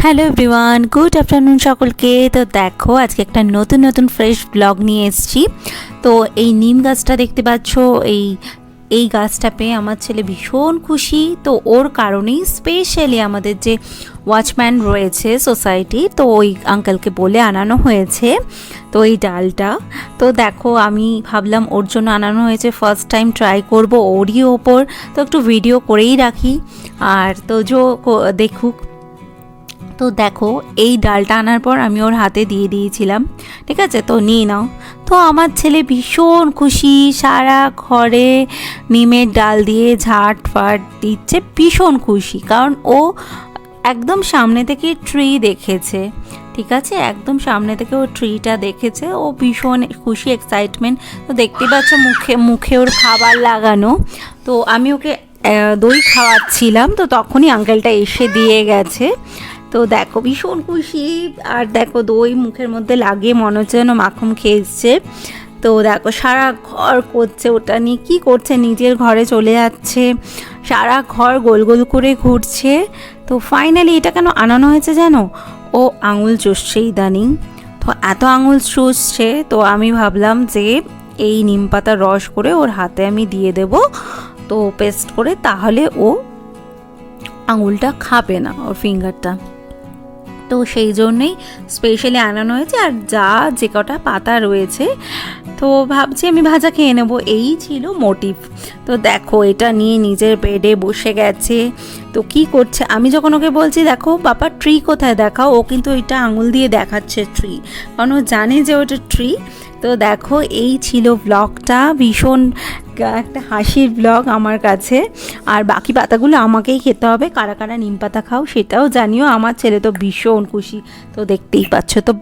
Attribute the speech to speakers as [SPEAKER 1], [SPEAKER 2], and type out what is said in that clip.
[SPEAKER 1] Hello everyone, good afternoon সকলকে। তো দেখো আজকে একটা নতুন নতুন ফ্রেশ ব্লগ নিয়ে এসেছি। তো এই নিম গাছটা দেখতে পাচ্ছ, এই গাছটা পেয়ে আমার ছেলে ভীষণ খুশি। তো ওর কারণেই স্পেশালি আমাদের যে ওয়াচম্যান রয়েছে সোসাইটি, তো ওই আঙ্কেলকে বলে আনানো হয়েছে তো এই ডালটা। তো দেখো আমি ভাবলাম ওর জন্য আনানো হয়েছে, ফার্স্ট টাইম ট্রাই করব ওরই ওপর, তো একটু ভিডিও করেই রাখি আর তো দেখুক। তো দেখো এই ডালটা আনার পর আমি ওর হাতে দিয়ে দিয়েছিলাম, ঠিক আছে, তো নিয়ে নাও। তো আমার ছেলে ভীষণ খুশি, সারা ঘরে নিমের ডাল দিয়ে ঝাঁট ফাট দিচ্ছে, ভীষণ খুশি, কারণ ও একদম সামনে থেকে ট্রি দেখেছে, ঠিক আছে, একদম সামনে থেকে ও ট্রিটা দেখেছে, ও ভীষণ খুশি, এক্সাইটমেন্ট। তো দেখতে পাচ্ছ মুখে ওর খাবার লাগানো। তো আমি ওকে দই খাওয়াচ্ছিলাম, তো তখনই আঙ্কেলটা এসে দিয়ে গেছে। তো দেখো ভীষণ খুশি, আর দেখো দই মুখের মধ্যে লাগিয়ে মনে হচ্ছে যেন মাখন খেয়েছে। তো দেখো সারা ঘর করছে, ওটা নিয়ে কী করছে, নিজের ঘরে চলে যাচ্ছে, সারা ঘর গোল গোল করে ঘুরছে। তো ফাইনালি এটা কেন আনানো হয়েছে জানো, ও আঙুল চুষছে ইদানিং, তো এত আঙুল চুষছে, তো আমি ভাবলাম যে এই নিম পাতার রস করে ওর হাতে আমি দিয়ে দেব, তো পেস্ট করে, তাহলে ও আঙুলটা খাবে না, ওর ফিঙ্গারটা। তো সেই জন্যেই স্পেশালি আনানো হয়েছে। আর যে কটা পাতা রয়েছে, তো ভাবছি আমি ভাজা খেয়ে নেবো, এই ছিল মোটিভ। তো দেখো এটা নিয়ে নিজের বেডে বসে গেছে। তো কি করছে, আমি যখন ওকে বলছি দেখো বাবা ট্রি কোথায় দেখাও, ও কিন্তু ওইটা আঙুল দিয়ে দেখাচ্ছে ট্রি, কারণ ও জানে যে ওটা ট্রি। তো দেখো এই ছিল ব্লগটা, ভীষণ একটা হাসির ব্লগ আমার কাছে। আর বাকি পাতাগুলো আমাকেই খেতে হবে, কারা কারা নিম পাতা খাও সেটাও জানিও। আমার ছেলে তো ভীষণ খুশি, তো দেখতেই পাচ্ছ। তো